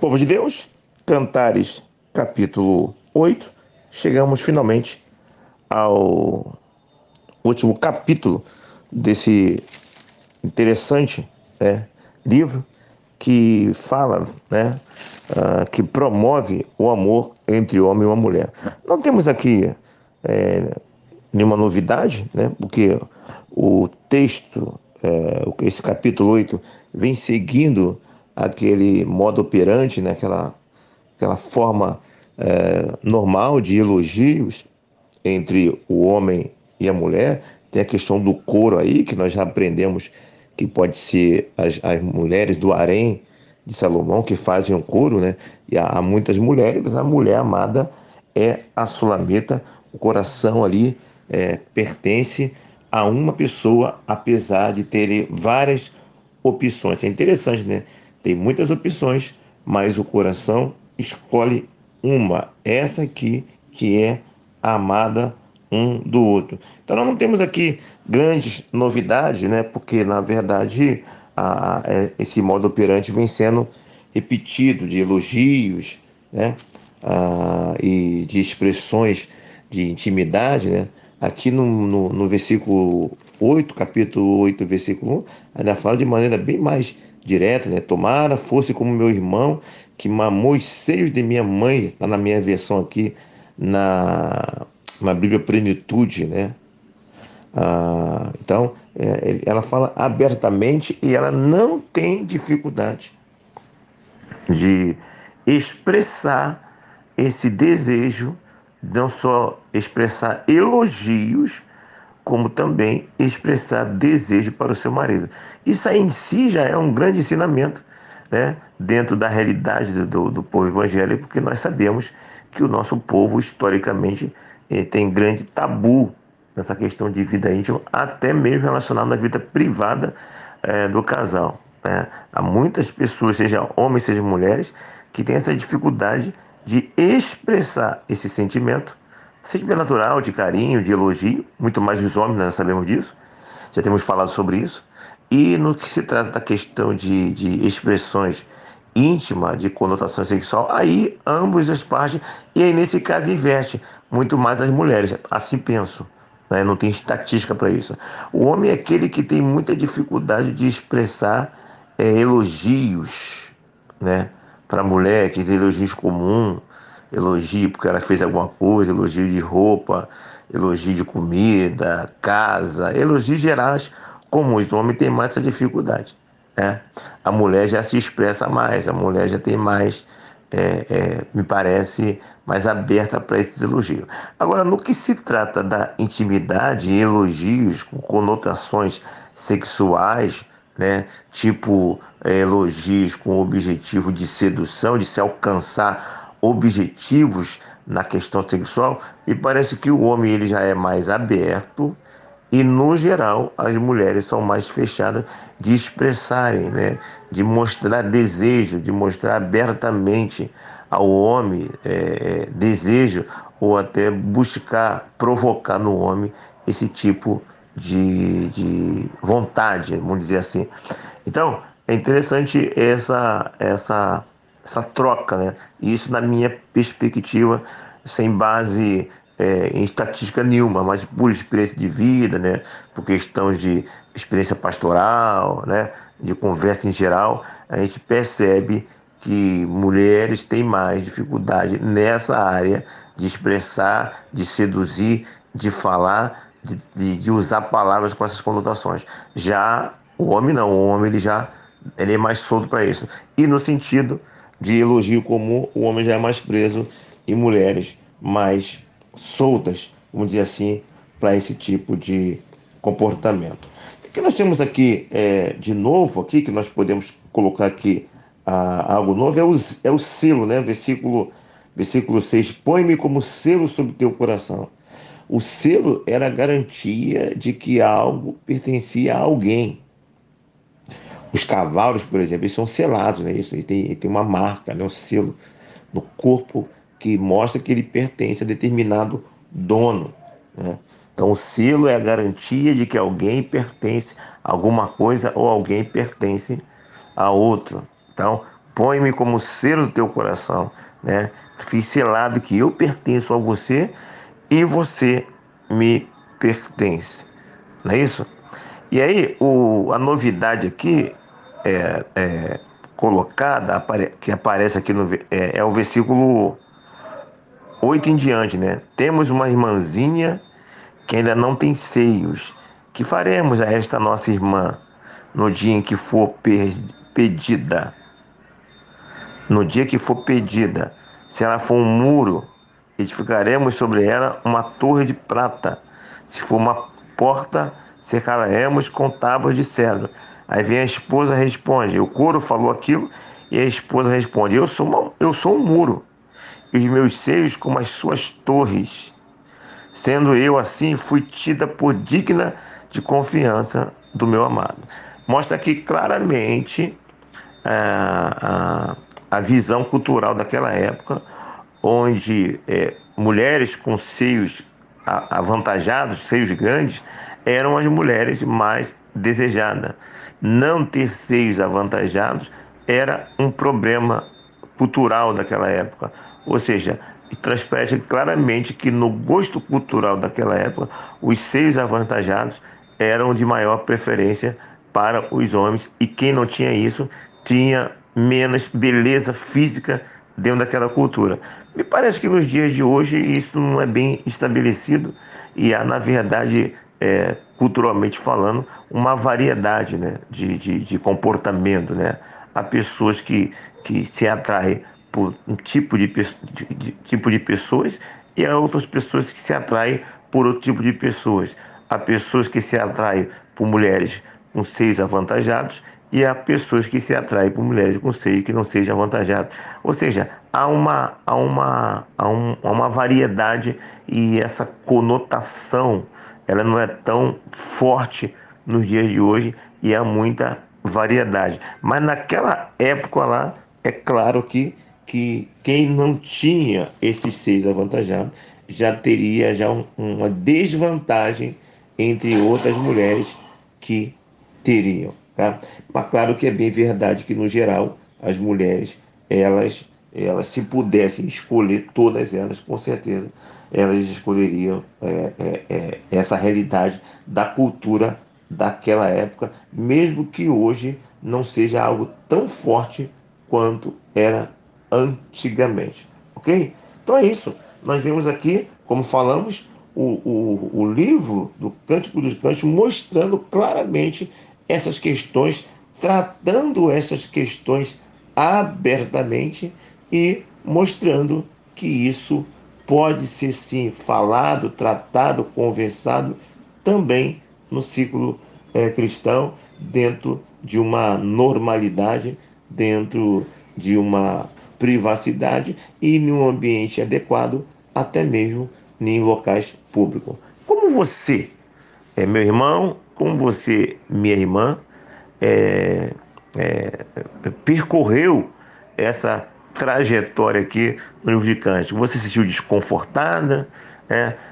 Povo de Deus, Cantares, capítulo 8. Chegamos finalmente ao último capítulo desse interessante, livro que fala, que promove o amor entre o homem e uma mulher. Não temos aqui nenhuma novidade, né? Porque o texto, esse capítulo 8 vem seguindo aquele modo operante, né? Aquela forma normal de elogios entre o homem e a mulher. Tem a questão do coro aí, que nós já aprendemos que pode ser as mulheres do harém de Salomão que fazem o coro, né? E há muitas mulheres, mas a mulher amada é a Sulamita. O coração ali pertence a uma pessoa, apesar de terem várias opções. É interessante, né? Tem muitas opções, mas o coração escolhe uma, essa aqui que é amada um do outro. Então nós não temos aqui grandes novidades, né? Porque na verdade esse modo operante vem sendo repetido de elogios, né? E de expressões de intimidade, né? Aqui no versículo 8, capítulo 8, versículo 1, ainda fala de maneira bem mais direta, né? Tomara fosse como meu irmão que mamou os seios de minha mãe, está na minha versão aqui, na Bíblia Plenitude, né? Então, ela fala abertamente e ela não tem dificuldade de expressar esse desejo, não só expressar elogios, como também expressar desejo para o seu marido. Isso aí em si já é um grande ensinamento, né? Dentro da realidade do povo evangélico, porque nós sabemos que o nosso povo, historicamente, tem grande tabu nessa questão de vida íntima, até mesmo relacionado à vida privada do casal, né? Há muitas pessoas, seja homens, seja mulheres, que têm essa dificuldade de expressar esse sentimento, sentimento natural, de carinho, de elogio, muito mais dos homens, nós sabemos disso, já temos falado sobre isso. E no que se trata da questão de expressões íntimas, de conotação sexual, aí ambos as partes, e aí nesse caso inverte muito mais as mulheres, assim penso, né? Não tem estatística para isso. O homem é aquele que tem muita dificuldade de expressar elogios, né? Para a mulher, que tem elogios comuns, elogio porque ela fez alguma coisa, elogio de roupa, elogio de comida, casa, elogios gerais comuns. O homem tem mais essa dificuldade, né? A mulher já se expressa mais, a mulher já tem mais, me parece, mais aberta para esses elogios. Agora, no que se trata da intimidade, elogios com conotações sexuais, né? Tipo elogios com o objetivo de sedução, de se alcançar objetivos na questão sexual, me parece que o homem ele já é mais aberto e, no geral, as mulheres são mais fechadas de expressarem, né? De mostrar desejo, de mostrar abertamente ao homem desejo ou até buscar provocar no homem esse tipo de vontade, vamos dizer assim. Então, é interessante essa troca, né? Isso na minha perspectiva, sem base em estatística nenhuma, mas por experiência de vida, né? Por questões de experiência pastoral, né? De conversa em geral, a gente percebe que mulheres têm mais dificuldade nessa área de expressar, de seduzir, de falar, de usar palavras com essas conotações. Já o homem não, o homem ele é mais solto para isso. E no sentido de elogio comum, o homem já é mais preso e mulheres mais soltas, vamos dizer assim, para esse tipo de comportamento. O que nós temos aqui de novo aqui, que nós podemos colocar aqui algo novo, é o selo, né? Versículo 6, põe-me como selo sobre teu coração. O selo era a garantia de que algo pertencia a alguém. Os cavalos, por exemplo, eles são selados, né? Isso, ele tem uma marca, né? Um selo no corpo que mostra que ele pertence a determinado dono, né? Então, o selo é a garantia de que alguém pertence a alguma coisa ou alguém pertence a outro. Então, põe-me como selo do teu coração, né? Fiz selado que eu pertenço a você e você me pertence, não é isso? E aí, a novidade aqui colocada, que aparece aqui é o versículo 8 em diante, né? Temos uma irmãzinha que ainda não tem seios. Que faremos a esta nossa irmã no dia em que for pedida? No dia que for pedida, se ela for um muro, edificaremos sobre ela uma torre de prata. Se for uma porta, cercaremos com tábuas de cedro. Aí vem a esposa e responde. O coro falou aquilo e a esposa responde: eu sou um muro, e os meus seios como as suas torres. Sendo eu assim, fui tida por digna de confiança do meu amado. Mostra aqui claramente a visão cultural daquela época, onde mulheres com seios avantajados, seios grandes, eram as mulheres mais desejadas. Não ter seios avantajados era um problema cultural daquela época. Ou seja, transparece claramente que no gosto cultural daquela época, os seios avantajados eram de maior preferência para os homens, e quem não tinha isso tinha menos beleza física dentro daquela cultura. Me parece que nos dias de hoje isso não é bem estabelecido e há, na verdade, culturalmente falando, uma variedade, né, de comportamento, né? Há pessoas que se atraem por um tipo de pessoas, e há outras pessoas que se atraem por outro tipo de pessoas. Há pessoas que se atraem por mulheres com seios avantajados e há pessoas que se atraem por mulheres com seio que não sejam avantajados. Ou seja, há uma variedade, e essa conotação ela não é tão forte nos dias de hoje, e há muita variedade. Mas naquela época lá, é claro que quem não tinha esses seios avantajados já teria já uma desvantagem entre outras mulheres que teriam, tá? Mas claro que é bem verdade que no geral as mulheres elas se pudessem escolher todas elas, com certeza elas escolheriam essa realidade da cultura daquela época, mesmo que hoje não seja algo tão forte quanto era antigamente, ok? Então é isso. Nós vemos aqui, como falamos, o livro do Cântico dos Cânticos mostrando claramente essas questões, tratando essas questões abertamente e mostrando que isso pode ser sim falado, tratado, conversado também no ciclo cristão, dentro de uma normalidade, dentro de uma privacidade e em um ambiente adequado, até mesmo em locais públicos. Como você meu irmão, como você, minha irmã, é, é, percorreu essa trajetória aqui no livro de Kant? Você se sentiu desconfortada?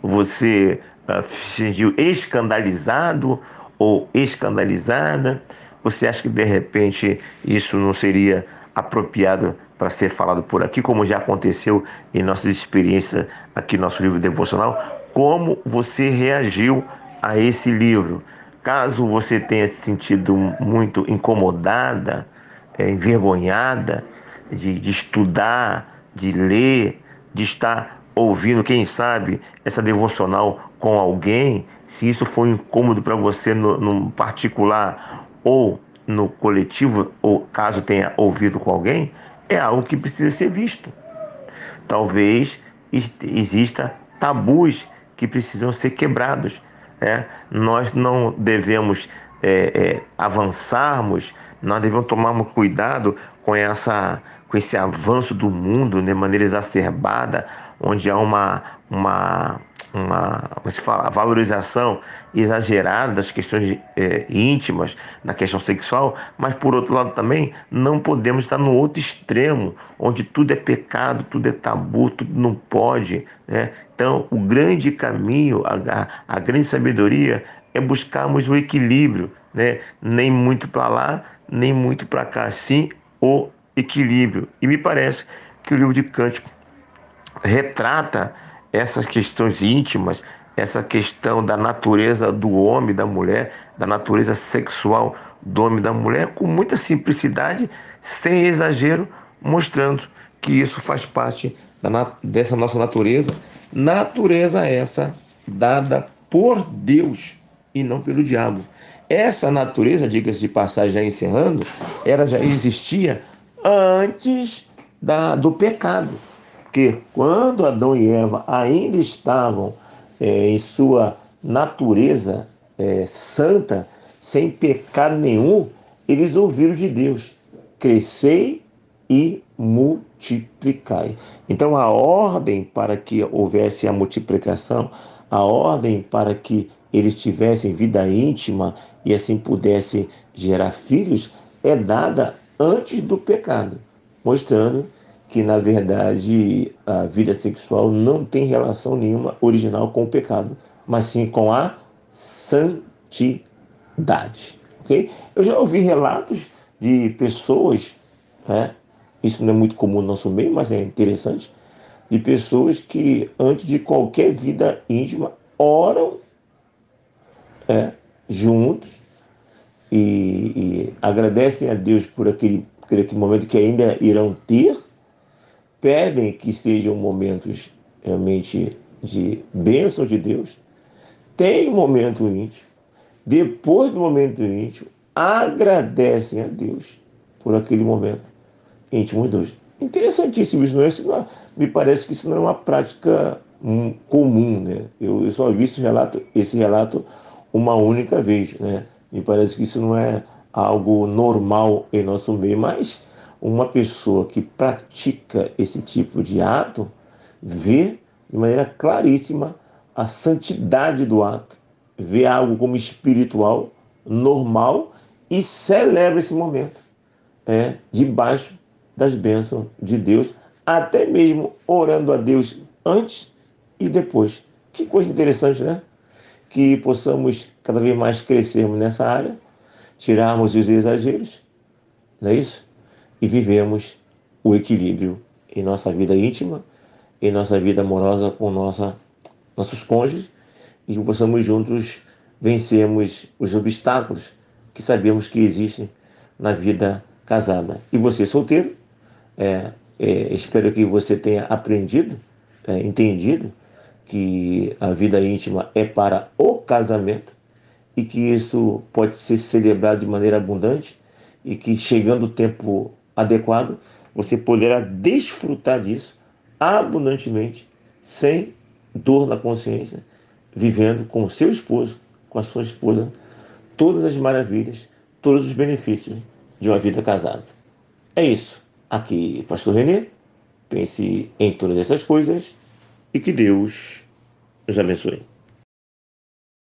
Você se sentiu escandalizado ou escandalizada? Você acha que de repente isso não seria apropriado para ser falado por aqui, como já aconteceu em nossas experiências aqui no nosso livro devocional? Como você reagiu a esse livro? Caso você tenha se sentido muito incomodada, envergonhada de estudar, de ler, de estar ouvindo, quem sabe, essa devocional com alguém, se isso for incômodo para você no particular ou no coletivo, ou caso tenha ouvido com alguém, é algo que precisa ser visto. Talvez exista tabus que precisam ser quebrados. Nós não devemos avançarmos, nós devemos tomarmos cuidado com esse avanço do mundo de maneira exacerbada, onde há como se fala, a valorização exagerada das questões íntimas, da questão sexual, mas por outro lado também não podemos estar no outro extremo, onde tudo é pecado, tudo é tabu, tudo não pode, né? Então, o grande caminho, a grande sabedoria é buscarmos o equilíbrio, né? Nem muito para lá, nem muito para cá, sim, o equilíbrio. E me parece que o livro de Cântico retrata essas questões íntimas, essa questão da natureza do homem e da mulher, da natureza sexual do homem e da mulher, com muita simplicidade, sem exagero, mostrando que isso faz parte dessa nossa natureza, natureza essa dada por Deus e não pelo diabo. Essa natureza, diga-se de passagem, já encerrando, ela já existia antes do pecado. Porque quando Adão e Eva ainda estavam em sua natureza santa, sem pecado nenhum, eles ouviram de Deus: crescei e multiplicai. Então, a ordem para que houvesse a multiplicação, a ordem para que eles tivessem vida íntima e assim pudessem gerar filhos, é dada antes do pecado, mostrando que, na verdade, a vida sexual não tem relação nenhuma original com o pecado, mas sim com a santidade. Okay? Eu já ouvi relatos de pessoas, né? Isso não é muito comum no nosso meio, mas é interessante, de pessoas que, antes de qualquer vida íntima, oram juntos e agradecem a Deus por aquele momento que ainda irão ter, pedem que sejam momentos realmente de bênção de Deus, tem um momento íntimo, depois do momento íntimo, agradecem a Deus por aquele momento íntimo de Deus. Interessantíssimo isso, não é? Me parece que isso não é uma prática comum, né? Eu só vi esse relato uma única vez, né? Me parece que isso não é algo normal em nosso meio, mas uma pessoa que pratica esse tipo de ato vê de maneira claríssima a santidade do ato, vê algo como espiritual, normal e celebra esse momento debaixo das bênçãos de Deus, até mesmo orando a Deus antes e depois. Que coisa interessante, né? Que possamos cada vez mais crescermos nessa área, tirarmos os exageros, não é isso? E vivemos o equilíbrio em nossa vida íntima, em nossa vida amorosa com nossos cônjuges, e que possamos juntos vencermos os obstáculos que sabemos que existem na vida casada. E você, solteiro, espero que você tenha aprendido, entendido que a vida íntima é para o casamento e que isso pode ser celebrado de maneira abundante e que, chegando o tempo adequado, você poderá desfrutar disso abundantemente, sem dor na consciência, vivendo com o seu esposo, com a sua esposa, todas as maravilhas, todos os benefícios de uma vida casada. É isso. Aqui, Pastor Renê, pense em todas essas coisas e que Deus nos abençoe.